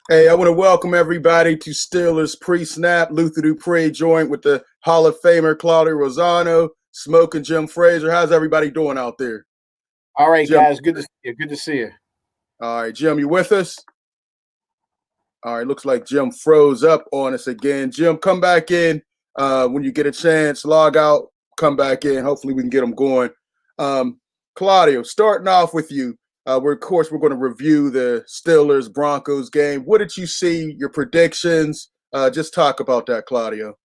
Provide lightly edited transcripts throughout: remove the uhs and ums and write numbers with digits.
Hey, I want to welcome everybody to Steelers Pre-Snap. Luther Dupree joined with the Hall of Famer Claudio Rosano, Smoking Jim Fraser. How's everybody doing out there? All right, Jim. guys. Good to see you. Good to see you. All right, Jim, you with us? All right, looks like Jim froze up on us again. Jim, come back in when you get a chance. Log out, come back in. Hopefully we can get them going. Claudio, starting off with you. We're going to review the Steelers-Broncos game. What did you see, your predictions? Just talk about that, Claudio.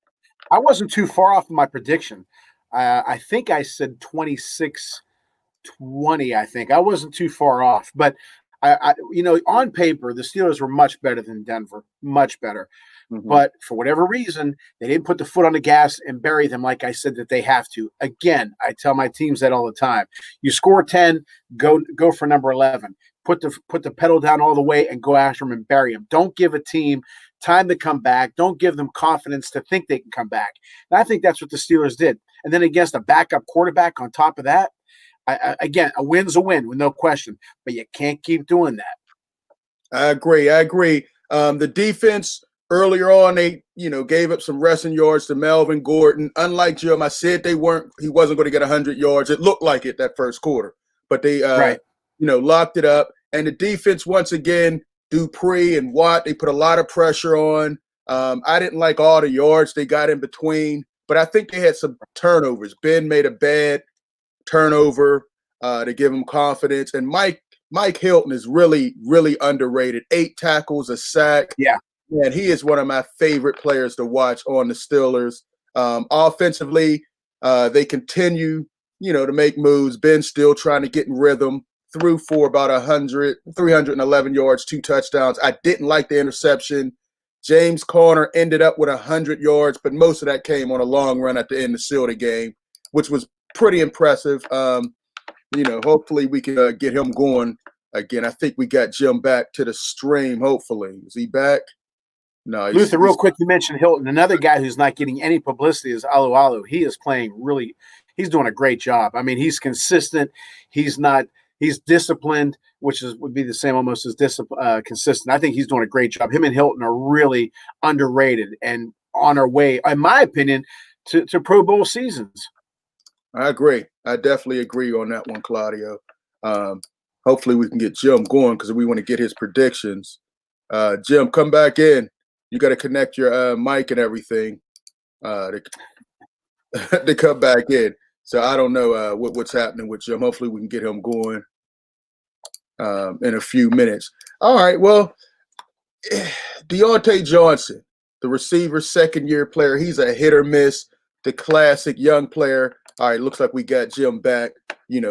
I wasn't too far off of my prediction. I think I said 26-20, I think. I wasn't too far off. But, on paper, the Steelers were much better than Denver, much better. Mm-hmm. But for whatever reason, they didn't put the foot on the gas and bury them like I said that they have to. Again, I tell my teams that all the time. You score 10, go for number 11. Put the pedal down all the way and go after them and bury them. Don't give a team time to come back. Don't give them confidence to think they can come back. And I think that's what the Steelers did. And then against a backup quarterback on top of that, again, a win's a win with no question. But you can't keep doing that. I agree. The defense – earlier on, they, gave up some rushing yards to Melvin Gordon. Unlike Jim, I said he wasn't going to get 100 yards. It looked like it that first quarter, but they, locked it up. And the defense, once again, Dupree and Watt, they put a lot of pressure on. I didn't like all the yards they got in between, but I think they had some turnovers. Ben made a bad turnover to give him confidence. And Mike Hilton is really, really underrated. 8 tackles, a sack. Yeah. Man, he is one of my favorite players to watch on the Steelers. Offensively, they continue, to make moves. Ben's still trying to get in rhythm. Threw for about 311 yards, 2 touchdowns. I didn't like the interception. James Conner ended up with 100 yards, but most of that came on a long run at the end to seal the game, which was pretty impressive. Hopefully we can get him going again. I think we got Jim back to the stream, hopefully. Is he back? No, Luther, real quick, you mentioned Hilton. Another guy who's not getting any publicity is Alualu. He is playing he's doing a great job. I mean, he's consistent. He's disciplined, which would be the same almost as consistent. I think he's doing a great job. Him and Hilton are really underrated and on our way, in my opinion, to Pro Bowl seasons. I agree. I definitely agree on that one, Claudio. Hopefully we can get Jim going because we want to get his predictions. Jim, come back in. You got to connect your mic and everything to come back in. So I don't know what's happening with Jim. Hopefully we can get him going in a few minutes. All right, well, Deontay Johnson, the receiver, second-year player, he's a hit or miss, the classic young player. All right, looks like we got Jim back.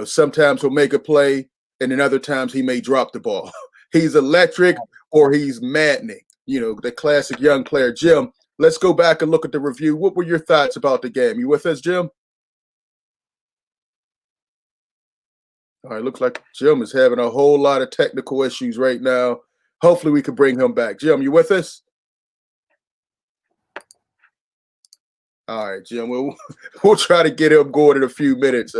Sometimes he'll make a play, and then other times he may drop the ball. He's electric or he's maddening. The classic young player. Jim, let's go back and look at the review. What were your thoughts about the game? You with us, Jim? All right, looks like Jim is having a whole lot of technical issues right now. Hopefully we can bring him back. Jim, you with us? All right, Jim, we'll try to get him going in a few minutes,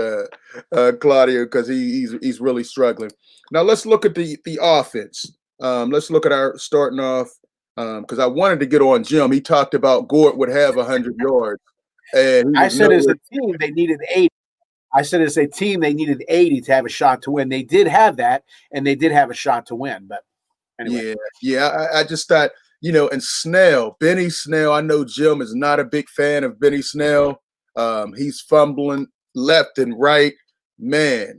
Claudio, because he's really struggling. Now let's look at the offense. Let's look at our starting off. Because I wanted to get on Jim. He talked about Gort would have 100 yards. And I said as a team, they needed 80. I said as a team, they needed 80 to have a shot to win. They did have that, and they did have a shot to win. But anyway. Yeah. I just thought, and Snell, Benny Snell, I know Jim is not a big fan of Benny Snell. He's fumbling left and right. Man,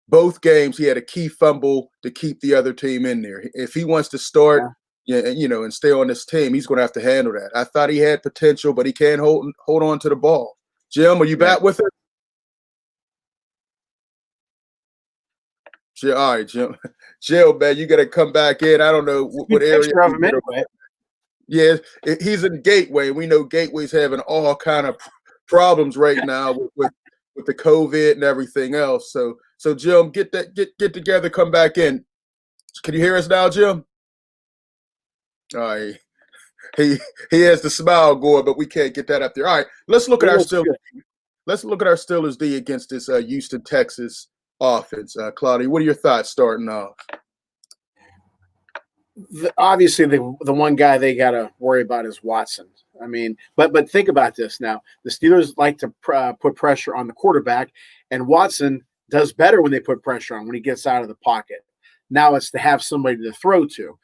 both games he had a key fumble to keep the other team in there. If he wants to start – and stay on this team, he's going to have to handle that. I thought he had potential, but he can't hold on to the ball. Jim, are you back with it? All right, Jim. Jill, man, you got to come back in. I don't know what Good area. picture of him anyway. Yeah, he's in Gateway. We know Gateway's having all kind of problems right now with the COVID and everything else. So Jim, get together, come back in. Can you hear us now, Jim? All right. He has the smile going, but we can't get that up there. All right, let's look at our Steelers. Let's look at our Steelers D against this Houston, Texas offense. Claudia, what are your thoughts starting off? Obviously, the one guy they got to worry about is Watson. I mean, but think about this now. The Steelers like to put pressure on the quarterback, and Watson does better when they put pressure on when he gets out of the pocket. Now it's to have somebody to throw to.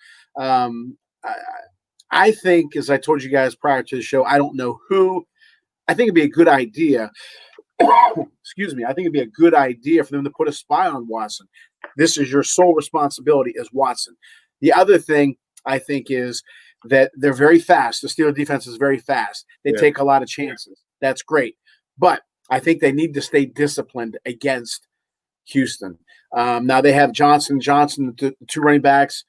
I think, as I told you guys prior to the show, I don't know who. I think it'd be a good idea. Excuse me. I think it'd be a good idea for them to put a spy on Watson. This is your sole responsibility as Watson. The other thing I think is that they're very fast. The Steelers defense is very fast. They take a lot of chances. That's great. But I think they need to stay disciplined against Houston. Now they have Johnson, the two running backs,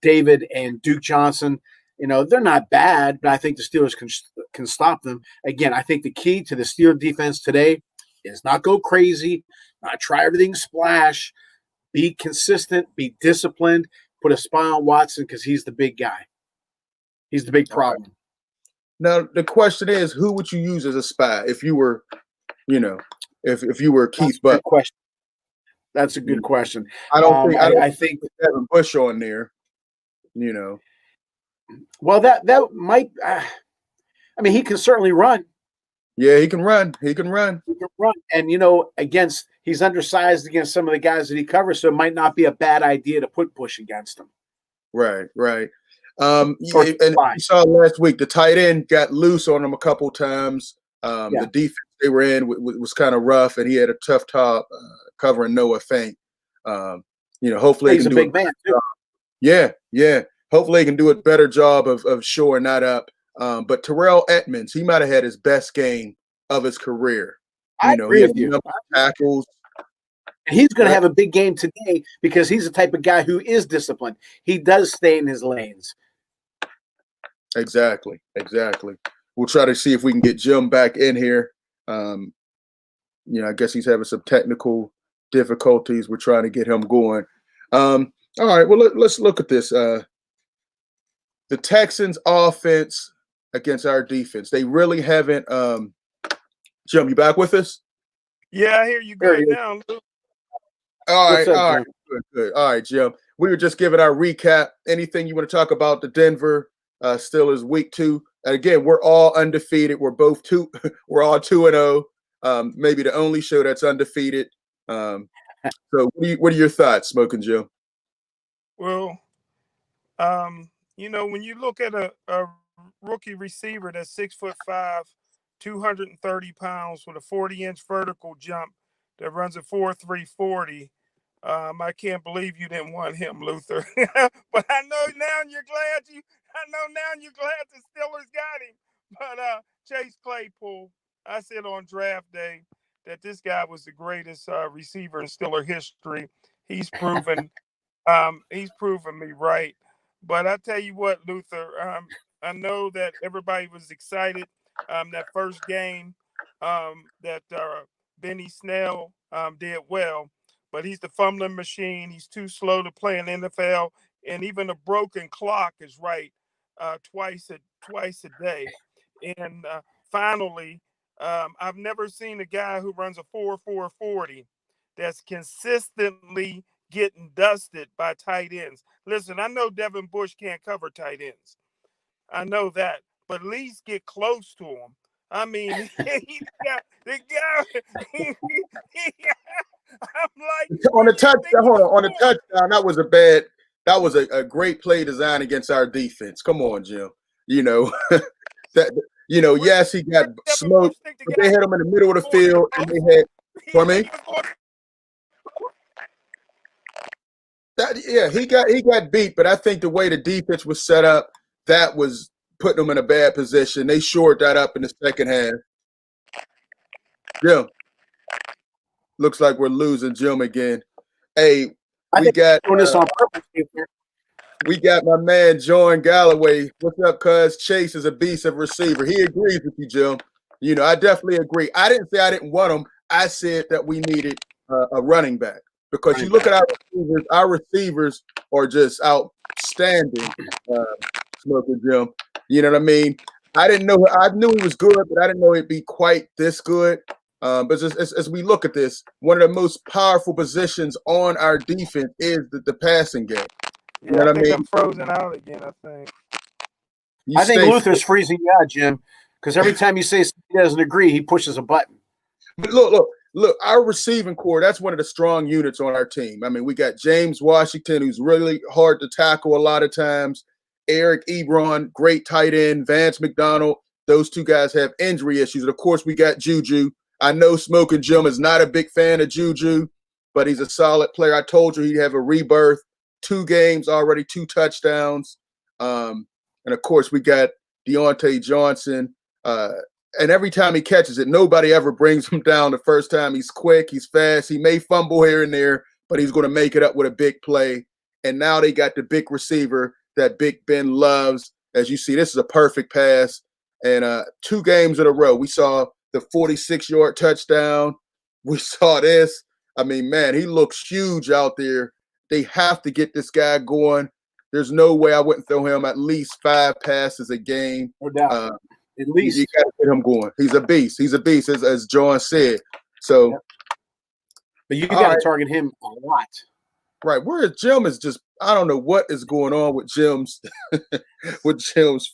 David and Duke Johnson. You know, they're not bad, but I think the Steelers can stop them. Again, I think the key to the Steelers defense today is not go crazy, not try everything splash, be consistent, be disciplined, put a spy on Watson because he's the big guy. He's the big problem. Now, the question is, who would you use as a spy if you were, if you were Keith Buck? That's a good question. I think Devin Bush on there, Well, that might. I mean, he can certainly run. Yeah, he can run. He can run. And he's undersized against some of the guys that he covers, so it might not be a bad idea to put Bush against him. Right. And you saw last week the tight end got loose on him a couple times. The defense they were in was kind of rough, and he had a tough time covering Noah Fant. Hopefully he's a big man too. Yeah. Hopefully he can do a better job of shoring that up. But Terrell Edmonds, he might have had his best game of his career. I agree with you. Tackles. And he's going to have a big game today because he's the type of guy who is disciplined. He does stay in his lanes. Exactly. We'll try to see if we can get Jim back in here. I guess he's having some technical difficulties. We're trying to get him going. All right, well, let's look at this. The Texans offense against our defense. They really haven't Jim, you back with us? Yeah, I hear you good now. All right. Good. All right, Jim. We were just giving our recap. Anything you want to talk about the Denver Steelers week 2? And again, we're all undefeated. We're both we're all 2-0. Maybe the only show that's undefeated. So what are your thoughts, Smoking Joe? Well, when you look at a rookie receiver that's 6'5", 230 pounds with a 40-inch vertical jump that runs a 4.3 40, I can't believe you didn't want him, Luther. But I know now you're glad the Steelers got him. But Chase Claypool, I said on draft day that this guy was the greatest receiver in Steeler history. He's proven me right. But I tell you what, Luther, I know that everybody was excited that first game that Benny Snell did well, but he's the fumbling machine. He's too slow to play in the NFL, and even a broken clock is right twice a day. And finally, I've never seen a guy who runs a 4.4 40 that's consistently getting dusted by tight ends. Listen, I know Devin Bush can't cover tight ends. I know that, but at least get close to him. I mean, I'm like on the touchdown. That was a great play design against our defense. Come on, Jim. Yes, he got smoked, but they had him in the middle of the field, and they had for me. He got beat, but I think the way the defense was set up, that was putting them in a bad position. They shored that up in the second half. Jim, looks like we're losing Jim again. Hey, I we think got doing this on purpose. we got my man Jordan Galloway. What's up, cuz? Chase is a beast of receiver. He agrees with you, Jim. You know, I definitely agree. I didn't say I didn't want him. I said that we needed a running back because you look at our receivers are just outstanding. Smoker Jim, you know what I mean? I didn't know. I knew he was good, but I didn't know it'd be quite this good. But as we look at this, one of the most powerful positions on our defense is the passing game. You know Yeah, I what I think mean? I'm frozen out again. I think. I think Luther's freezing you out, Jim, because every time you say he doesn't agree, he pushes a button. But look, our receiving core, that's one of the strong units on our team. I mean, we got James Washington, who's really hard to tackle a lot of times. Eric Ebron, great tight end. Vance McDonald, those two guys have injury issues. And of course, we got Juju. I know Smoking Jim is not a big fan of Juju, but he's a solid player. I told you he'd have a rebirth. 2 games already, 2 touchdowns. And of course, we got Deontay Johnson. And every time he catches it, nobody ever brings him down the first time. He's quick, he's fast. He may fumble here and there, but he's going to make it up with a big play. And now they got the big receiver that Big Ben loves. As you see, this is a perfect pass. And 2 games in a row, we saw the 46-yard touchdown. We saw this. I mean, man, he looks huge out there. They have to get this guy going. There's no way I wouldn't throw him at least 5 passes a game. No doubt. At least you got to get him going. He's a beast. He's a beast, as John said. So, but you got to target him a lot. Right. Whereas Jim is just, I don't know what is going on with Jim's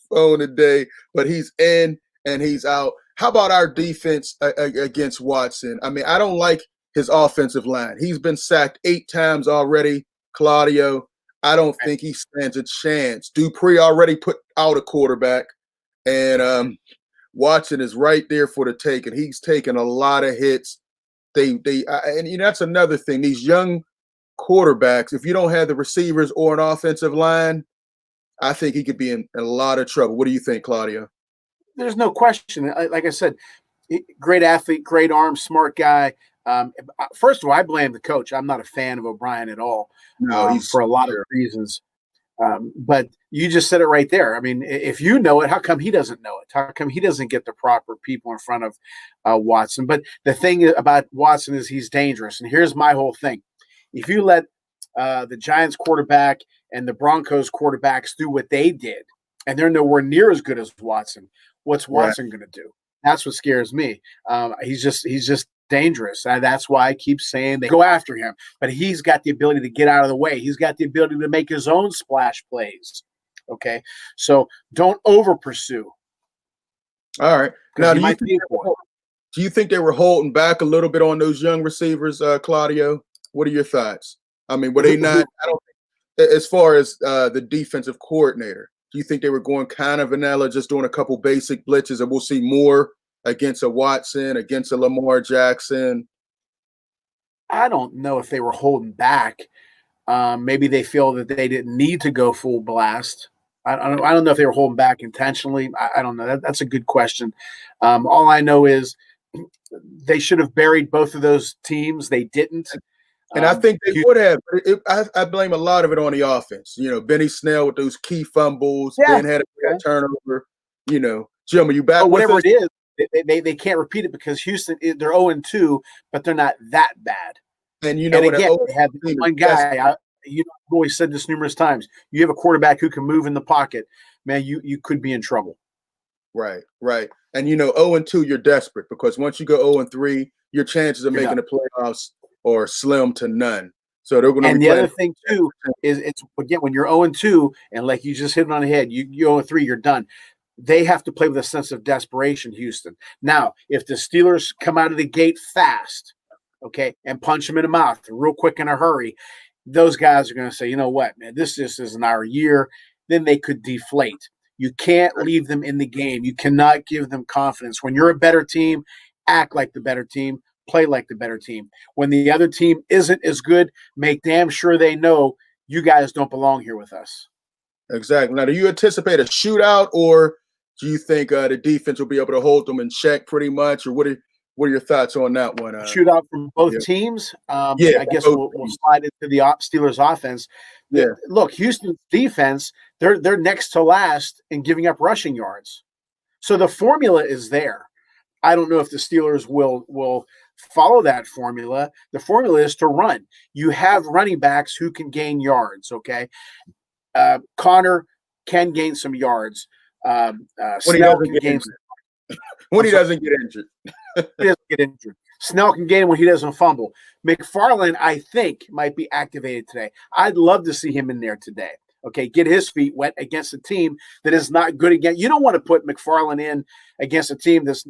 phone today, but he's in and he's out. How about our defense against Watson? I mean, I don't like his offensive line. He's been sacked 8 times already, Claudio. I don't think he stands a chance. Dupree already put out a quarterback, and Watson is right there for the take, and he's taken a lot of hits. And that's another thing. These young quarterbacks, if you don't have the receivers or an offensive line, I think he could be in a lot of trouble. What do you think, Claudio? There's no question. Like I said, great athlete, great arm, smart guy. First of all, I blame the coach. I'm not a fan of O'Brien at all. No, for a lot of reasons. But you just said it right there. I mean, if you know it, how come he doesn't know it? How come he doesn't get the proper people in front of Watson? But the thing about Watson is he's dangerous. And here's my whole thing. If you let the Giants quarterback and the Broncos quarterbacks do what they did, and they're nowhere near as good as Watson, what's Watson going to do? That's what scares me. He's just dangerous. And that's why I keep saying they go after him. But he's got the ability to get out of the way. He's got the ability to make his own splash plays. Okay? So don't over pursue. All right. Now, do you think they were holding back a little bit on those young receivers, Claudio? What are your thoughts? I mean, were they not – I don't think – as far as the defensive coordinator, do you think they were going kind of vanilla, just doing a couple basic blitzes, and we'll see more against a Watson, against a Lamar Jackson? I don't know if they were holding back. Maybe they feel that they didn't need to go full blast. I don't know if they were holding back intentionally. I don't know. That's a good question. All I know is they should have buried both of those teams. They didn't. And I think they would have. I blame a lot of it on the offense. You know, Benny Snell with those key fumbles. Ben had a great turnover. You know, Jim, are you back? Whatever it is, they can't repeat it because Houston, they're 0-2, but they're not that bad. And you know, and again, they have one guy. I've always said this numerous times. You have a quarterback who can move in the pocket, man. You could be in trouble. Right. And you know, 0-2, you're desperate because once you go 0-3, your chances of making the playoffs are slim to none. So they're going to. And the other thing too is it's again when you're 0-2 and like you just hit it on the head, you 0-3, you're done. They have to play with a sense of desperation, Houston. Now, if the Steelers come out of the gate fast, okay, and punch them in the mouth real quick in a hurry, those guys are going to say, you know what, man, this just isn't our year. Then they could deflate. You can't leave them in the game. You cannot give them confidence. When you're a better team, act like the better team. Play like the better team. When the other team isn't as good, make damn sure they know you guys don't belong here with us. Exactly. Now, do you anticipate a shootout, or do you think the defense will be able to hold them in check pretty much, or what What are your thoughts on that one? Shootout from both Yeah. teams. Yeah, I guess both we'll teams. slide into the Steelers offense. Yeah. Look, Houston's defense, they're next to last in giving up rushing yards. So the formula is there. I don't know if the Steelers will follow that formula. The formula is to run. You have running backs who can gain yards. Okay, Connor can gain some yards. When he Snell doesn't can get gain. injured. When he doesn't get injured. He doesn't get injured. Snell can gain when he doesn't fumble. McFarland, I think, might be activated today. I'd love to see him in there today. Okay, get his feet wet against a team that is not good again. You don't want to put McFarland in against a team that's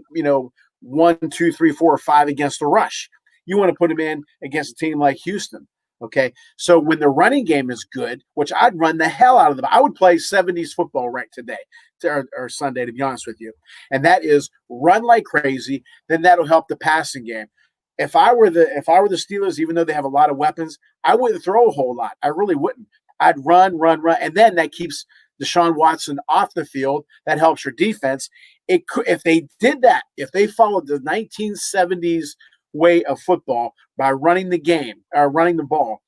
1, 2, 3, 4, or 5 against the rush. You want to put him in against a team like Houston. Okay, so when the running game is good, which I'd run the hell out of them, I would play 70s football right today or Sunday, to be honest with you, and that is run like crazy. Then that'll help the passing game. If I were the Steelers, even though they have a lot of weapons, I wouldn't throw a whole lot. I really wouldn't. I'd run, and then that keeps Deshaun Watson off the field. That helps your defense. It could, if they did that, if they followed the 1970s way of football by running the game or running the ball,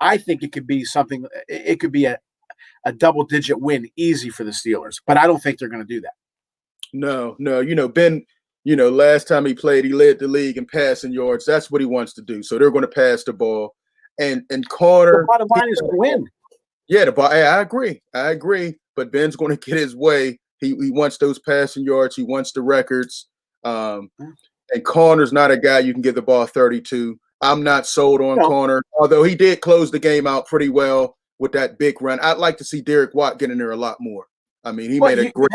I think it could be something. It could be a double-digit win easy for the Steelers, but I don't think they're going to do that. No. Ben, last time he played, he led the league in passing yards. That's what he wants to do. So they're going to pass the ball. And Connor. The bottom line is to win. Yeah, I agree. But Ben's going to get his way. He wants those passing yards. He wants the records. And Connor's not a guy you can give the ball 32. I'm not sold on Connor, although he did close the game out pretty well with that big run. I'd like to see Derek Watt get in there a lot more. I mean, he made a great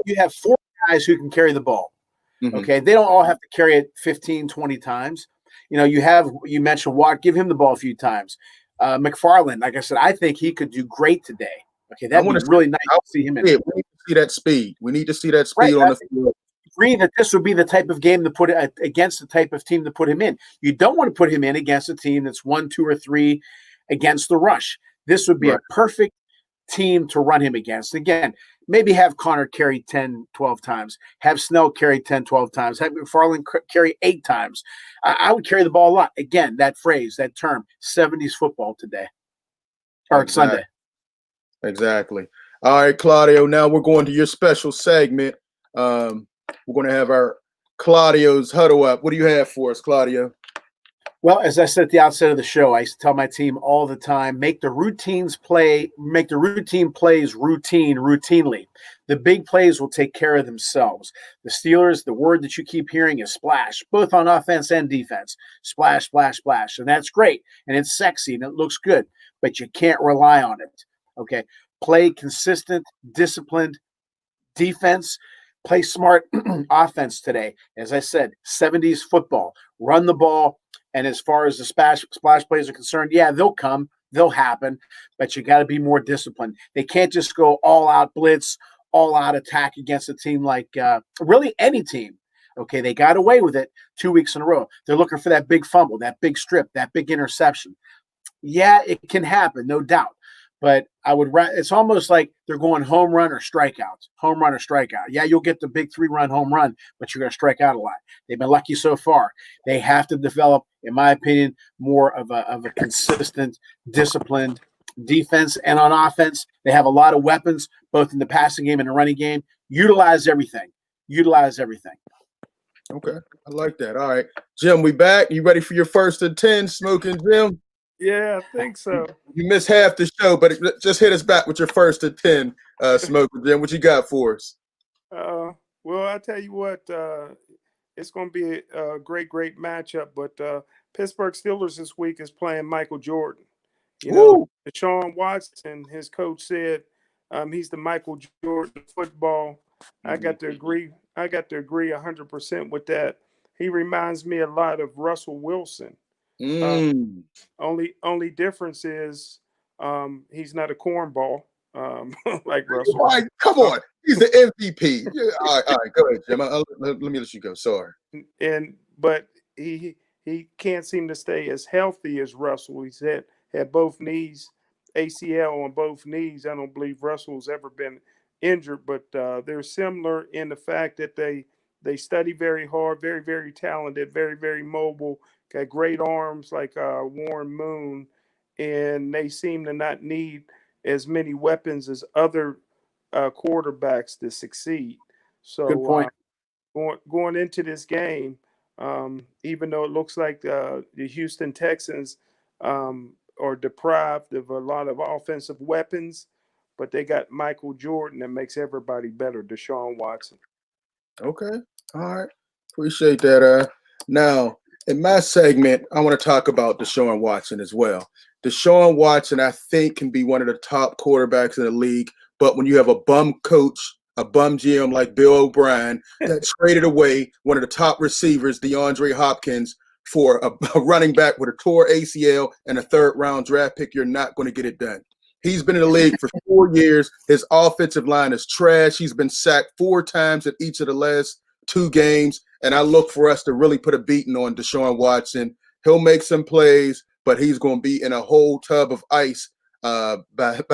you have 4 guys who can carry the ball. Mm-hmm. Okay, they don't all have to carry it 15, 20 times. You mentioned Watt, give him the ball a few times. McFarland, like I said, I think he could do great today. Okay, that would be really nice to see him in. We need to see that speed. We need to see that speed on the field. Agree that this would be the type of game to put against the type of team to put him in. You don't want to put him in against a team that's 1, 2, or 3 against the rush. This would be a perfect team to run him against. Again, maybe have Connor carry 10, 12 times. Have Snell carry 10, 12 times. Have McFarland carry 8 times. I would carry the ball a lot. Again, that phrase, that term, 70s football today. Or Sunday. Exactly. All right, Claudio, now we're going to your special segment. We're going to have our Claudio's huddle up. What do you have for us, Claudio? Well, as I said at the outset of the show, I used to tell my team all the time, make the routine plays routinely. The big plays will take care of themselves. The Steelers, the word that you keep hearing is splash, both on offense and defense. Splash, splash, splash. And that's great. And it's sexy and it looks good, but you can't rely on it. Okay. Play consistent, disciplined defense. Play smart offense today. As I said, 70s football. Run the ball. And as far as the splash plays are concerned, yeah, they'll come. They'll happen. But you got to be more disciplined. They can't just go all-out blitz, all-out attack against a team like really any team. Okay, they got away with it 2 weeks in a row. They're looking for that big fumble, that big strip, that big interception. Yeah, it can happen, no doubt. But it's almost like they're going home run or strikeouts. Home run or strikeout. Yeah, you'll get the big 3-run home run, but you're going to strike out a lot. They've been lucky so far. They have to develop, in my opinion, more of a consistent, disciplined defense. And on offense, they have a lot of weapons, both in the passing game and the running game. Utilize everything. Okay, I like that. All right, Jim, we back. You ready for your first and 10, Smoking Jim? Yeah, I think so. You missed half the show, but just hit us back with your first and 10, Smoking Jim. What you got for us? Well, I tell you what, it's going to be a great matchup. But Pittsburgh Steelers this week is playing Michael Jordan. Deshaun Watson, his coach said he's the Michael Jordan of football. I got to agree 100% with that. He reminds me a lot of Russell Wilson. Only difference is he's not a cornball like Russell. All right, come on, he's the MVP. Yeah, all right, go ahead, Jim. Let me let you go. Sorry. But he can't seem to stay as healthy as Russell. He's had both knees, ACL on both knees. I don't believe Russell's ever been injured, but they're similar in the fact that they They study very hard, very, very talented, very, very mobile, got great arms like Warren Moon, and they seem to not need as many weapons as other quarterbacks to succeed. Good So point. going into this game, even though it looks like the Houston Texans are deprived of a lot of offensive weapons, but they got Michael Jordan that makes everybody better, Deshaun Watson. Okay. All right. Appreciate that. Now, in my segment, I want to talk about Deshaun Watson as well. Deshaun Watson, I think, can be one of the top quarterbacks in the league. But when you have a bum coach, a bum GM like Bill O'Brien that traded away one of the top receivers, DeAndre Hopkins, for a running back with a tore ACL and a third-round draft pick, you're not going to get it done. He's been in the league for 4 years. His offensive line is trash. He's been sacked 4 times in each of the last 2 games. And I look for us to really put a beating on Deshaun Watson. He'll make some plays, but he's going to be in a whole tub of ice by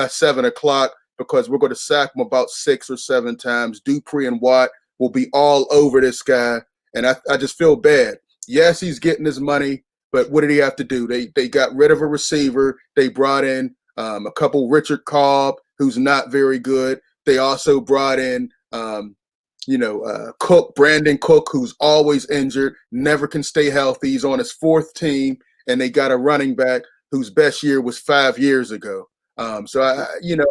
7 o'clock because we're going to sack him about 6 or 7 times. Dupree and Watt will be all over this guy. And I just feel bad. Yes, he's getting his money, but what did he have to do? They got rid of a receiver. They brought in a couple Richard Cobb, who's not very good. They also brought in, Cook, Brandon Cook, who's always injured, never can stay healthy. He's on his 4th team, and they got a running back whose best year was 5 years ago. So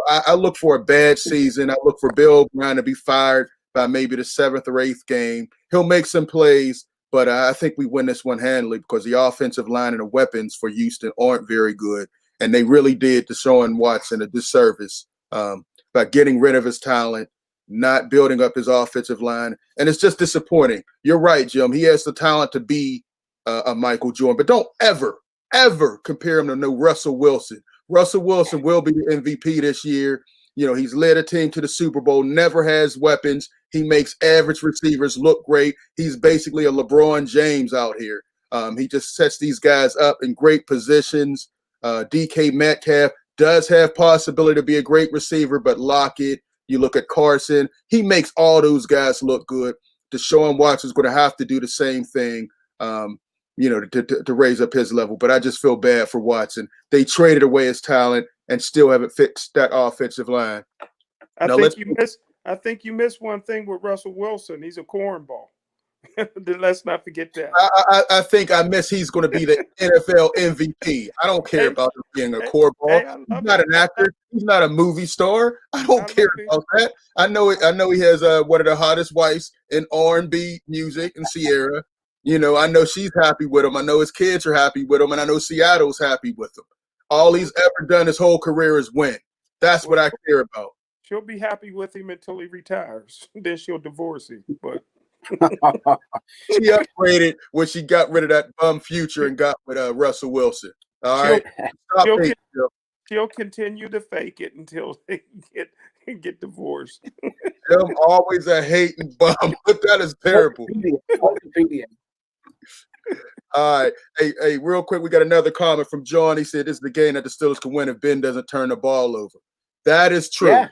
I look for a bad season. I look for Bill O'Brien to be fired by maybe the 7th or 8th game. He'll make some plays, but I think we win this one handily because the offensive line and the weapons for Houston aren't very good. And they really did Deshaun Watson a disservice by getting rid of his talent, not building up his offensive line. And it's just disappointing. You're right, Jim. He has the talent to be a Michael Jordan. But don't ever, ever compare him to no Russell Wilson. Russell Wilson will be the MVP this year. You know, he's led a team to the Super Bowl, never has weapons. He makes average receivers look great. He's basically a LeBron James out here. He just sets these guys up in great positions. DK Metcalf does have possibility to be a great receiver, but Lockett, you look at Carson, he makes all those guys look good. Deshaun Watson's going to have to do the same thing, to raise up his level. But I just feel bad for Watson. They traded away his talent and still haven't fixed that offensive line. I think you missed one thing with Russell Wilson. He's a cornball. Let's not forget that. I think I miss he's going to be the NFL MVP. I don't care about him being a cornball. He's not an actor. He's not a movie star. I don't care about that. I know he has one of the hottest wives in R&B music in Sierra. You know, I know she's happy with him. I know his kids are happy with him, and I know Seattle's happy with him. All he's ever done his whole career is win. That's what I care about. She'll be happy with him until he retires. Then she'll divorce him. But she upgraded when she got rid of that bum Future and got with Russell Wilson. All right, she'll continue to fake it until they get divorced. I'm always a hating bum, but that is terrible. All right, hey, real quick, we got another comment from John. He said, "This is the game that the Steelers can win if Ben doesn't turn the ball over." That is true. Yeah.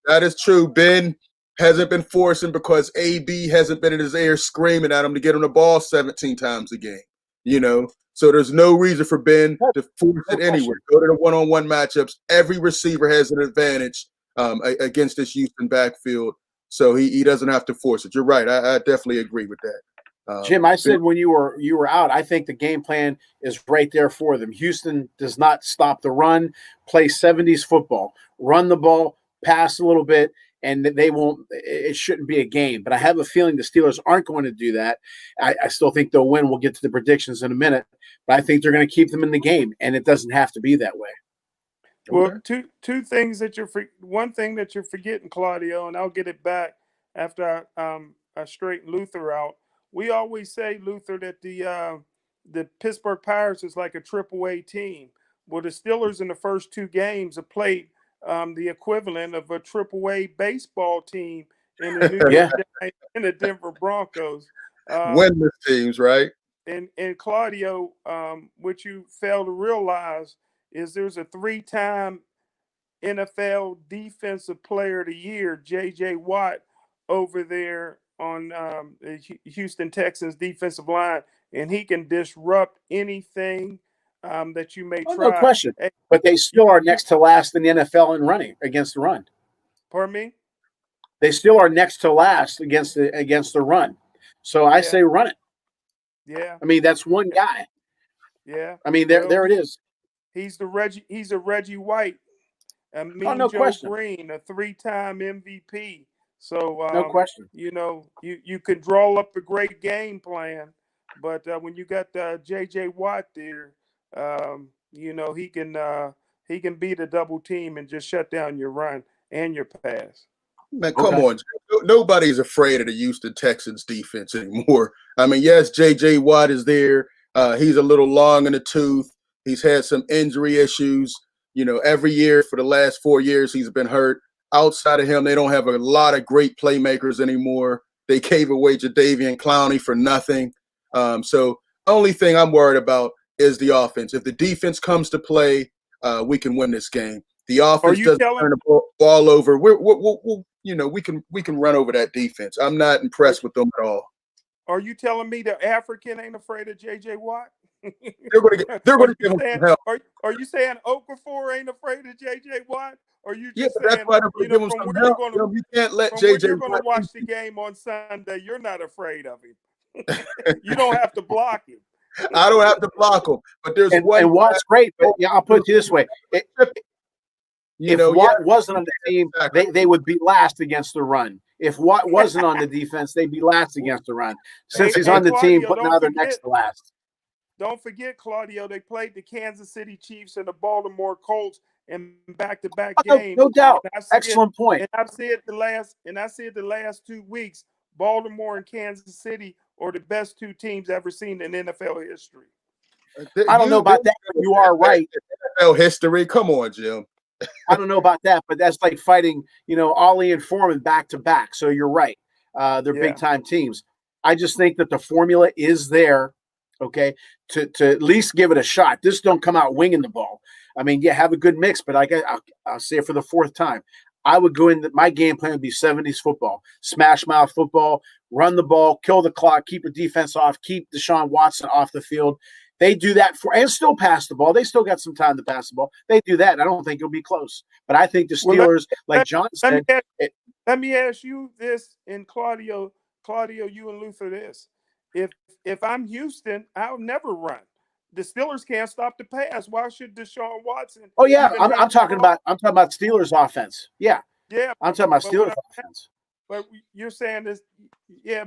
That is true. Ben hasn't been forcing because AB hasn't been in his ear screaming at him to get him the ball 17 times a game. You know, so there's no reason for Ben to force it anywhere. Go to the one-on-one matchups. Every receiver has an advantage against this Houston backfield, so he doesn't have to force it. You're right. I definitely agree with that. Jim, I said when you were out, I think the game plan is right there for them. Houston does not stop the run, play 70s football, run the ball, pass a little bit, and they won't. It shouldn't be a game. But I have a feeling the Steelers aren't going to do that. I still think they'll win. We'll get to the predictions in a minute, but I think they're going to keep them in the game, and it doesn't have to be that way. Well, two things that one thing that you're forgetting, Claudio, and I'll get it back after I straighten Luther out. We always say, Luther, that the Pittsburgh Pirates is like a AAA team. Well, the Steelers in the first 2 games have played the equivalent of a AAA baseball team in the New York in the Denver Broncos. Winless teams, right? And Claudio, what you fail to realize is there's a 3-time NFL Defensive Player of the Year, J.J. Watt, over there the Houston Texans defensive line, and he can disrupt anything that you may Oh, no try. question. Hey, But they still are next to last in the NFL in running against the run. pardon me? They still are next to last against the run. So I say run it. Yeah. I mean, that's one guy. Yeah. I mean, Well, there it is. He's a Reggie White, a Mean no Joe question. Green, a 3-time MVP. So No question. you can draw up a great game plan, but when you got J.J. Watt there, he can beat a double team and just shut down your run and your pass. Man, come on. Nobody's afraid of the Houston Texans defense anymore. I mean, yes, J.J. Watt is there. He's a little long in the tooth. He's had some injury issues. Every year for the last 4 years, he's been hurt. Outside of him, they don't have a lot of great playmakers anymore. They gave away Jadeveon Clowney for nothing. So the only thing I'm worried about is the offense. If the defense comes to play, we can win this game. The offense doesn't turn the ball over. We can run over that defense. I'm not impressed with them at all. Are you telling me the African ain't afraid of J.J. Watt? They're going to give him some help. Are you saying Okafor ain't afraid of J.J. Watt? Or you just saying, that's why they're give him some help. You can't let J.J. You're going to watch the game on Sunday. You're not afraid of him. You don't have to block him. I don't have to block him. But there's one. And Watt's great. But I'll put it this way. If Watt wasn't on the team, they would be last against the run. If Watt wasn't on the defense, they'd be last against the run. Since he's on the team, put another next to last. Don't forget, Claudio, they played the Kansas City Chiefs and the Baltimore Colts in back-to-back games. No doubt. Excellent point. And I've said the last 2 weeks, Baltimore and Kansas City are the best two teams ever seen in NFL history. I don't know about that, but you are right. NFL history. Come on, Jim. I don't know about that, but that's like fighting, Ollie and Foreman back to back. So you're right. They're big time teams. I just think that the formula is there, okay, to at least give it a shot. Just don't come out winging the ball. I mean, have a good mix, but I'll say it for the fourth time. I would go in. My game plan would be 70s football, smash mouth football, run the ball, kill the clock, keep the defense off, keep Deshaun Watson off the field. They do that and still pass the ball. They still got some time to pass the ball. They do that. I don't think it'll be close. But I think the Steelers, like John said. Let me ask you this, and Claudio, you and Luther this. If I'm Houston, I'll never run. The Steelers can't stop the pass. Why should Deshaun Watson? Oh yeah, I'm talking about Steelers offense. Yeah. I'm talking about Steelers offense. But you're saying this,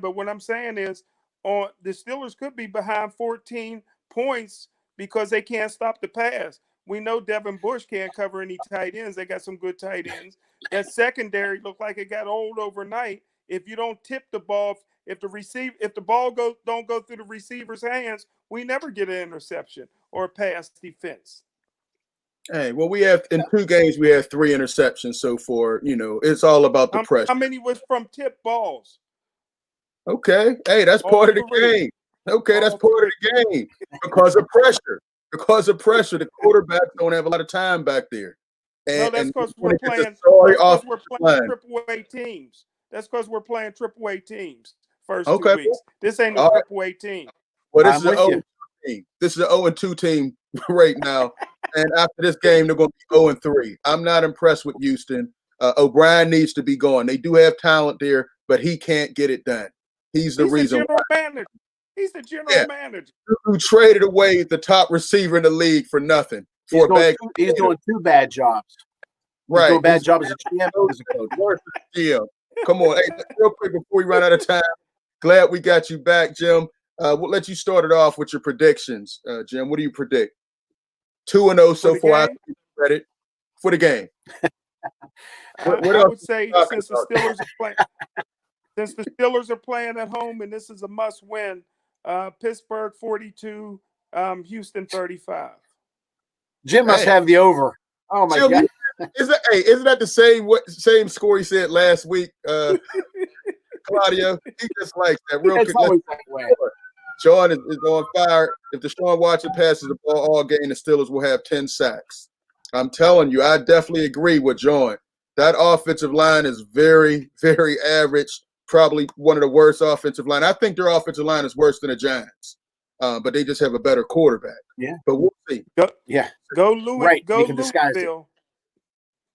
but what I'm saying is, the Steelers could be behind 14 points because they can't stop the pass. We know Devin Bush can't cover any tight ends. They got some good tight ends. That secondary looked like it got old overnight. If you don't tip the ball, if the ball don't go through the receiver's hands, we never get an interception or a pass defense. Hey, well, in 2 games we have 3 interceptions so far. It's all about the pressure. How many was from tip balls? Okay, hey, that's part of the game. Okay, that's part of the game because of pressure. Because of pressure, the quarterbacks don't have a lot of time back there. No, that's because we're playing triple A teams. That's because we're playing triple A teams first 2 weeks. This ain't a triple A team. Well, this is an 0-2 team. This is an 0-2 team right now. And after this game, they're going to be 0-3. I'm not impressed with Houston. O'Brien needs to be gone. They do have talent there, but he can't get it done. He's the reason why. He's the general manager. Who traded away the top receiver in the league for nothing. He's doing 2 bad jobs. Right. He's doing a bad job as a GM and as a coach. GM. Come on. Hey, real quick before we run out of time, glad we got you back, Jim. We'll let you start it off with your predictions. Jim, what do you predict? 2-0 so far. I credit for the game. I would say since the Steelers are playing at home and this is a must-win, Pittsburgh 42, Houston 35. Jim must have the over. Oh my God! Isn't that the same score he said last week, Claudio? He just likes that. Real quick, Sean is on fire. If Deshaun Watson passes the ball all game, the Steelers will have 10 sacks. I'm telling you, I definitely agree with John. That offensive line is very, very average. probably one of the worst offensive line. I think their offensive line is worse than the Giants, but they just have a better quarterback. Yeah. But we'll see. Go Louis. Right. Go You can disguise it. Louisville.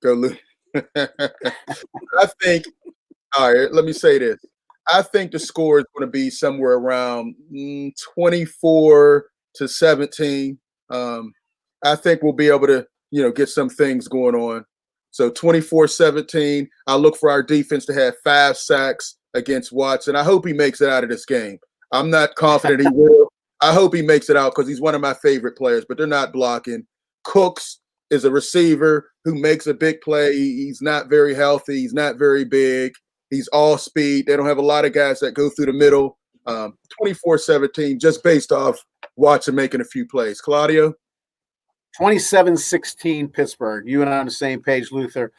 Go Lou. I think. All right. Let me say this. I think the score is going to be somewhere around 24-17. I think we'll be able to, get some things going on. So 24-17. I look for our defense to have 5 sacks against Watson. I hope he makes it out of this game. I'm not confident he will. I hope he makes it out because he's one of my favorite players, but they're not blocking. Cooks is a receiver who makes a big play. He's not very healthy. He's not very big. He's all speed. They don't have a lot of guys that go through the middle. 24-17, just based off Watson making a few plays. Claudio? 27-16 Pittsburgh. You and I on the same page, Luther.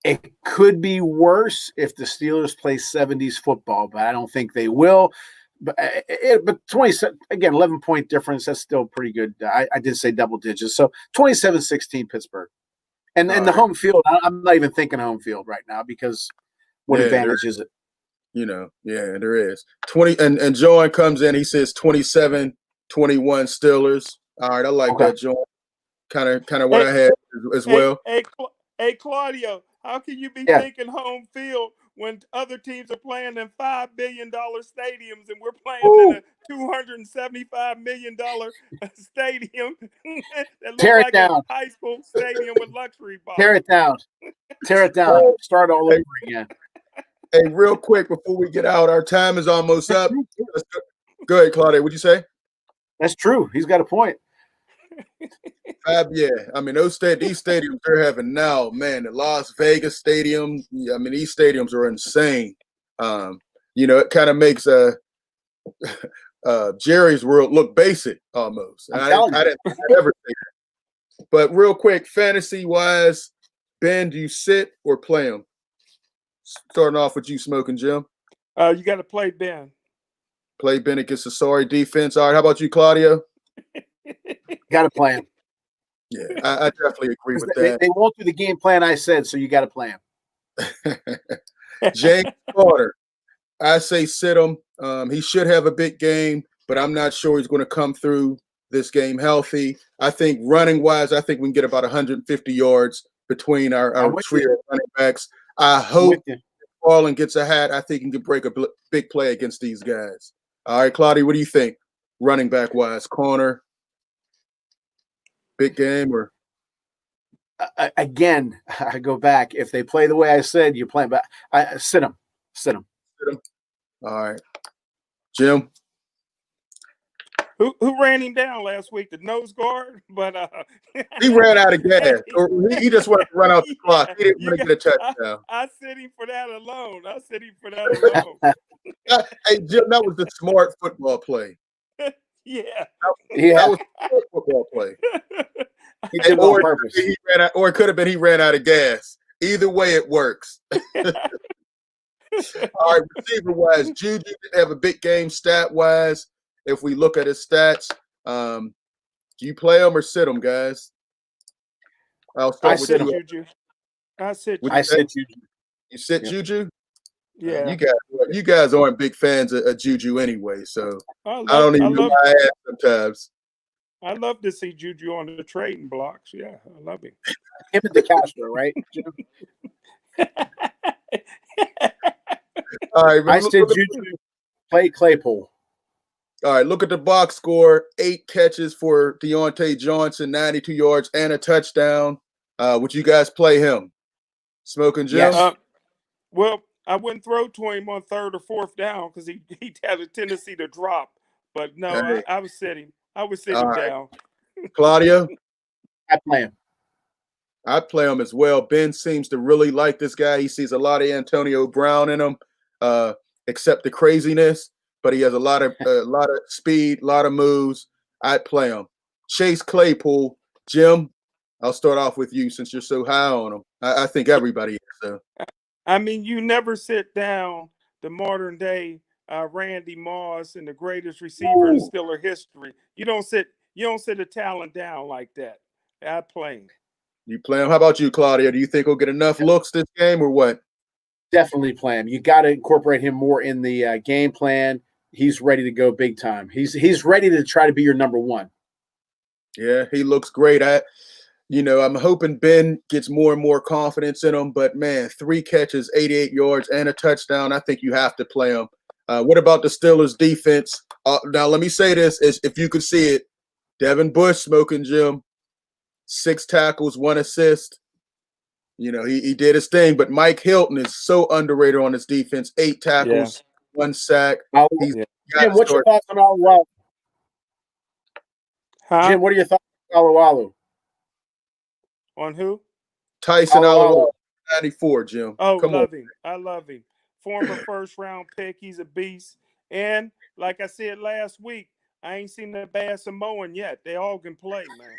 It could be worse if the Steelers play 70s football, but I don't think they will. But 27, again, 11-point difference, that's still pretty good. I did say double digits. So 27-16 Pittsburgh. And the home field, I'm not even thinking home field right now because what advantage is it? There is. 20 and John comes in, he says 27-21 Steelers. All right, I like that, John. Kind of what I had as well. Hey, Claudio, how can you be thinking home field when other teams are playing in $5 billion stadiums and we're playing in a $275 million stadium that looks like a high school stadium with luxury bars? Tear it down. Start all over again. Hey, real quick before we get out, our time is almost up. Go ahead, Claudia. What'd you say? That's true. He's got a point. I mean, these stadiums they're having now, man, the Las Vegas stadium. I mean, these stadiums are insane. It kind of makes Jerry's World look basic almost. I didn't ever think that. But real quick, fantasy wise, Ben, do you sit or play him? Starting off with you, Smoking Jim. You got to play Ben. Play Ben against the sorry defense. All right, how about you, Claudio? Got to play him. Yeah, I definitely agree with that. They won't do the game plan I said, so you got to play him. James Carter, I say sit him. He should have a big game, but I'm not sure he's going to come through this game healthy. I think running-wise, I think we can get about 150 yards between our trio of running backs. I hope Fallen gets a hat. I think he can break a big play against these guys. All right, Claudia, what do you think? Running back-wise, corner, big game or? Again, I go back. If they play the way I said, you're playing. But I sit them. All right, Jim. Who ran him down last week? The nose guard, but he ran out of gas, or he just wanted to run out the clock. He didn't want to get a touchdown. I sit him for that alone. Hey, Jim, that was the smart football play. Yeah, that was a smart football play. He did it on purpose. Or it could have been he ran out of gas. Either way, it works. All right, receiver-wise, Juju didn't have a big game stat-wise. If we look at his stats, do you play him or sit him, guys? I'll start with you. Juju. I sit Juju. You sit Juju? Yeah. You guys aren't big fans of Juju anyway, so I don't even know why I ask sometimes. I love to see Juju on the trading blocks. Yeah, I love him. Him and DeCastro, right? All right, I said Juju, play Claypool. All right, look at the box score. 8 catches for Deontay Johnson, 92 yards and a touchdown. Would you guys play him? Smoking Jim? Yes. Well, I wouldn't throw to him on 3rd or 4th down because he has a tendency to drop. But no, Hey. I would sit him. I would sit him down. Claudio? I play him. I'd play him as well. Ben seems to really like this guy. He sees a lot of Antonio Brown in him, except the craziness. But he has a lot of speed, a lot of moves. I'd play him. Chase Claypool, Jim. I'll start off with you since you're so high on him. I think everybody is. So. I mean, you never sit down the modern day Randy Moss and the greatest receiver in Steeler history. You don't sit a talent down like that. I'd play him. You play him. How about you, Claudia? Do you think he'll get enough looks this game or what? Definitely play him. You got to incorporate him more in the game plan. He's ready to go big time. He's ready to try to be your number one. Yeah, he looks great. I'm hoping Ben gets more and more confidence in him. But man, 3 catches, 88 yards, and a touchdown. I think you have to play him. What about the Steelers defense? Now, let me say this: if you could see it, Devin Bush smoking Jim, 6 tackles, 1 assist. He did his thing. But Mike Hilton is so underrated on his defense: 8 tackles, 1 sack. Jim, what's your thoughts on Alualu? Huh? Jim, what are your thoughts on Alualu? On who? Tyson Alualu, 94, Jim. Oh, Come on. him. I love him. Former first-round pick. He's a beast. And like I said last week, I ain't seen the bad Samoan yet. They all can play, man.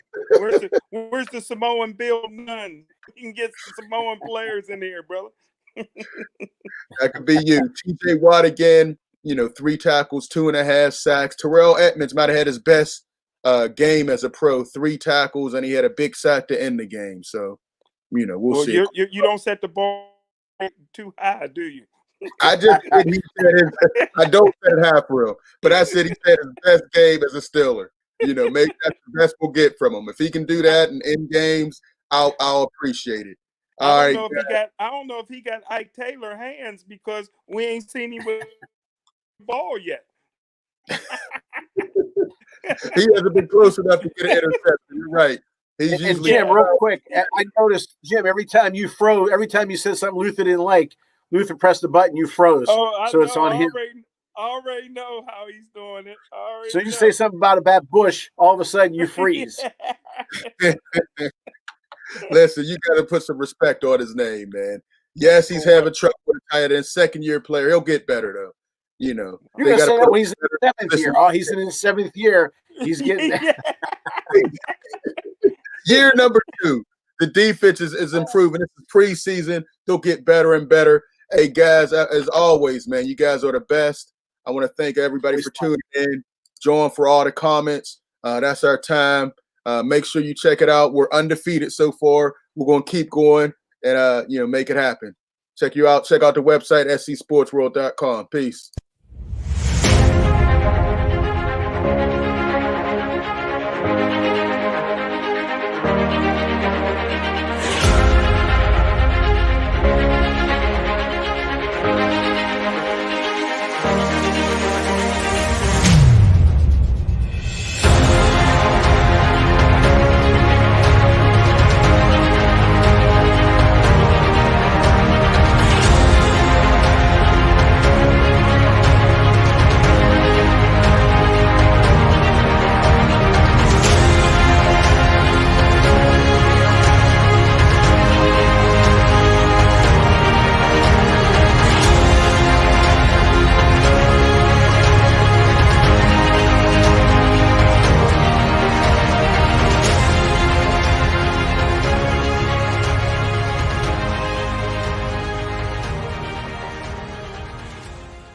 Where's the Samoan Bill Nunn? You can get some Samoan players in here, brother. That could be you. TJ Watt again, 3 tackles, 2.5 sacks. Terrell Edmonds might have had his best game as a pro, 3 tackles, and he had a big sack to end the game. So, we'll see. You don't set the ball too high, do you? I just said I don't set it high for him, but I said he had his best game as a Steeler. Maybe that's the best we'll get from him. If he can do that and end games, I'll appreciate it. I don't know if he got Ike Taylor hands because we ain't seen him with the ball yet. He hasn't been close enough to get an interception. You're right. He's usually Jim, real quick, I noticed, Jim, every time you said something Luther didn't like, Luther pressed the button, you froze. It's on him. I already know how he's doing it. So you say something about a bad Bush, all of a sudden you freeze. Listen, you got to put some respect on his name, man. Yes, he's having trouble with a tight end, second-year player. He'll get better, though. You're going to say that when he's in his 7th year. Oh, he's in his 7th year. He's getting there. Year number 2, the defense is improving. This is preseason. They'll get better and better. Hey, guys, as always, man, you guys are the best. I want to thank everybody for tuning in. John, for all the comments. That's our time. Make sure you check it out. We're undefeated so far. We're going to keep going and, make it happen. Check you out. Check out the website, scsportsworld.com. Peace.